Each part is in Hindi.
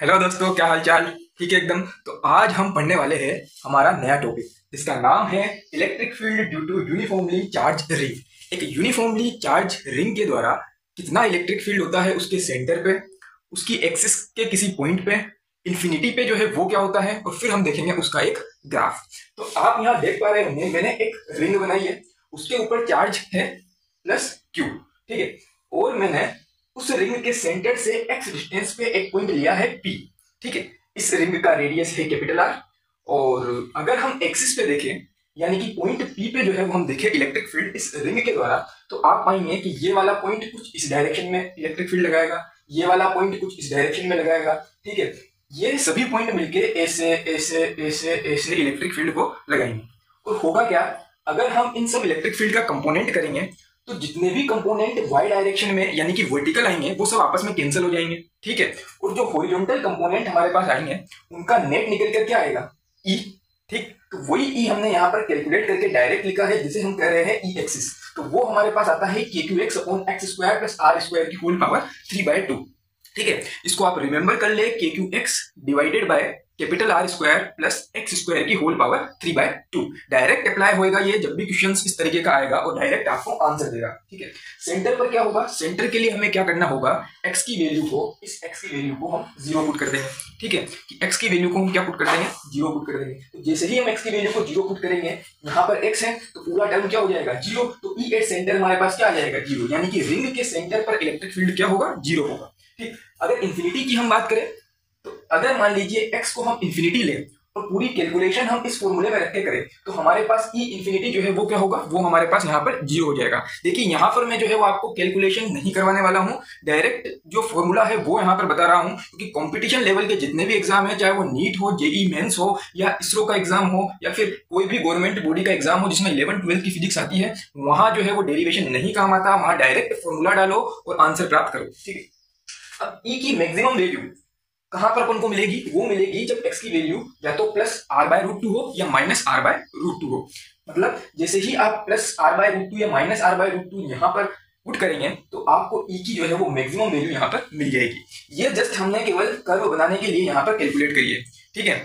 हेलो दोस्तों, क्या हाल चाल। ठीक है एकदम। तो आज हम पढ़ने वाले हैं हमारा नया टॉपिक जिसका नाम है electric field due to uniformly charge ring. एक यूनिफॉर्मली चार्ज रिंग के द्वारा कितना इलेक्ट्रिक फील्ड होता है उसके सेंटर पे, उसकी एक्सिस के किसी पॉइंट पे, इन्फिनिटी पे जो है वो क्या होता है, और फिर हम देखेंगे उसका एक ग्राफ। तो आप यहाँ देख पा रहे होंगे मैंने एक रिंग बनाई है, उसके ऊपर चार्ज है प्लस क्यू। ठीक है। और मैंने उस रिंग के सेंटर से एक्स डिस्टेंस पे एक पॉइंट लिया है पी। ठीक है। इस रिंग का रेडियस है कैपिटल आर। और अगर हम एक्सिस पे देखें, यानी कि पॉइंट पी पे जो है वो हम देखें इलेक्ट्रिक फील्ड इस रिंग के द्वारा, तो आप पाएंगे कि ये वाला पॉइंट कुछ इस डायरेक्शन में इलेक्ट्रिक फील्ड लगाएगा, ये वाला पॉइंट कुछ इस डायरेक्शन में लगाएगा। ठीक है। ये सभी पॉइंट मिलके ऐसे ऐसे ऐसे ऐसे इलेक्ट्रिक फील्ड को लगाएंगे। और होगा क्या, अगर हम इन सब इलेक्ट्रिक फील्ड का कंपोनेंट करेंगे तो जितने भी कंपोनेंट वाई डायरेक्शन में यानी कि वर्टिकल आएंगे वो सब आपस में कैंसिल हो जाएंगे। ठीक है। और जो हॉरिजॉन्टल कंपोनेंट हमारे पास आएंगे उनका नेट निकल कर क्या आएगा, ई। ठीक। तो वही ई हमने यहाँ पर कैलकुलेट करके डायरेक्ट लिखा है जिसे हम कह रहे हैं ई एक्सिस। तो वो हमारे पास आता है k q x upon x square plus r square की होल पावर 3/2। ठीक है। इसको आप रिमेंबर कर ले, k q x divided by capital r square plus x square की होल पावर 3/2। डायरेक्ट अप्लाई होएगा ये जब भी क्वेश्चन इस तरीके का आएगा और डायरेक्ट आपको आंसर देगा। ठीक है। सेंटर पर क्या होगा, सेंटर के लिए हमें क्या करना होगा, एक्स की वैल्यू को, इस एक्स की वैल्यू को हम 0 पुट कर देंगे। ठीक है। कि एक्स की वैल्यू को हम क्या पुट कर देंगे, 0 पुट कर देंगे। तो जैसे ही हम एक्स की वैल्यू को 0 पुट करेंगे, यहाँ पर एक्स है तो पूरा टर्म क्या हो जाएगा, 0। तो ई एट सेंटर हमारे पास क्या आ जाएगा, 0। यानी कि रिंग के सेंटर पर इलेक्ट्रिक फील्ड क्या होगा, 0 होगा। ठीक। अगर इंफिनिटी की हम बात करें, तो अगर मान लीजिए x को हम इंफिनिटी लें और पूरी कैलकुलेशन हम इस फॉर्मूले में रख के करें, तो हमारे पास ई इंफिनिटी जो है वो क्या होगा, वो हमारे पास यहाँ पर 0 हो जाएगा। देखिए यहाँ पर मैं जो है वो आपको कैलकुलेशन नहीं करवाने वाला हूँ, डायरेक्ट जो फॉर्मूला है वो यहाँ पर बता रहा हूँ, क्योंकि कंपटीशन लेवल के जितने भी एग्जाम है, चाहे वो नीट हो, जेई मेंस हो, या इसरो का एग्जाम हो, या फिर कोई भी गवर्नमेंट बॉडी का एग्जाम हो जिसमें 11-12 की फिजिक्स आती है, वहां जो है वो डेरिवेशन नहीं काम आता। वहां डायरेक्ट फॉर्मूला डालो और आंसर प्राप्त करो। ठीक है। अब ई की मैक्सिमम वैल्यू कहां पर अपन को मिलेगी, वो मिलेगी जब x की वैल्यू या तो प्लस r/√2 हो या माइनस r/√2 हो। मतलब जैसे ही आप प्लस r/√2 या माइनस r/√2 यहाँ पर पुट करेंगे तो आपको e की जो है वो मैक्सिमम वैल्यू यहाँ पर मिल जाएगी। ये जस्ट हमने केवल कर्व बनाने के लिए यहाँ पर कैलकुलेट करी है। ठीक है।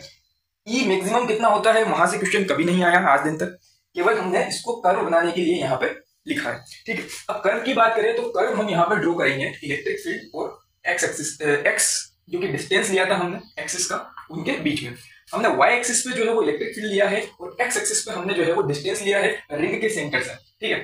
ई मैक्सिमम कितना होता है वहां से क्वेश्चन कभी नहीं आया आज दिन तक, केवल हमने इसको कर्व बनाने के लिए यहाँ पे लिखा है। ठीक है। अब कर्व की बात करें तो कर्व हम यहाँ पर ड्रॉ करेंगे इलेक्ट्रिक फील्ड और एक्स एक्सिस, एक्स जो कि डिस्टेंस लिया था हमने एक्सिस का, उनके बीच में हमने वाई एक्सिस पे जो है वो इलेक्ट्रिक फील्ड लिया है और एक्स एक्सिस पे हमने जो है वो डिस्टेंस लिया है रिंग के सेंटर से। ठीक है।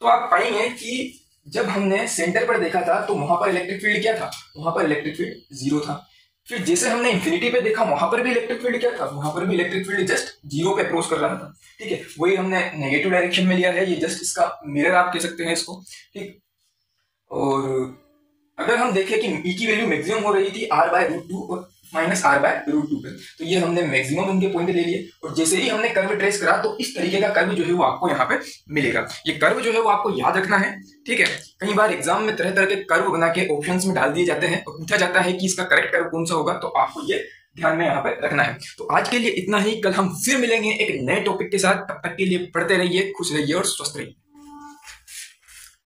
तो आप पाएंगे कि जब हमने सेंटर पर देखा था तो वहां पर इलेक्ट्रिक फील्ड क्या था, वहां पर इलेक्ट्रिक फील्ड 0 था। फिर जैसे हमने इंफिनिटी पे देखा वहां पर भी इलेक्ट्रिक फील्ड क्या था, वहां पर भी इलेक्ट्रिक फील्ड जस्ट 0 पे अप्रोच कर रहा था। ठीक है। वही हमने नेगेटिव डायरेक्शन में लिया है, ये जस्ट इसका मिरर आप कह सकते हैं इसको। ठीक। और अगर हम देखें कि ई की वैल्यू मैक्सिमम हो रही थी r/√2 और माइनस r/√2 पे, तो ये हमने मैक्सिमम इनके पॉइंट ले लिए और जैसे ही हमने कर्व ट्रेस करा तो इस तरीके का कर्व जो है वो आपको यहाँ पे मिलेगा। ये कर्व जो है वो आपको याद रखना है। ठीक है। कई बार एग्जाम में तरह तरह के कर्व बना के ऑप्शंस में डाल दिए जाते हैं और पूछा जाता है कि इसका करेक्ट कर्व कौन सा होगा, तो आपको ये ध्यान में यहाँ पे रखना है। तो आज के लिए इतना ही, कल हम फिर मिलेंगे एक नए टॉपिक के साथ। तब तक के लिए पढ़ते रहिए, खुश रहिए और स्वस्थ रहिए।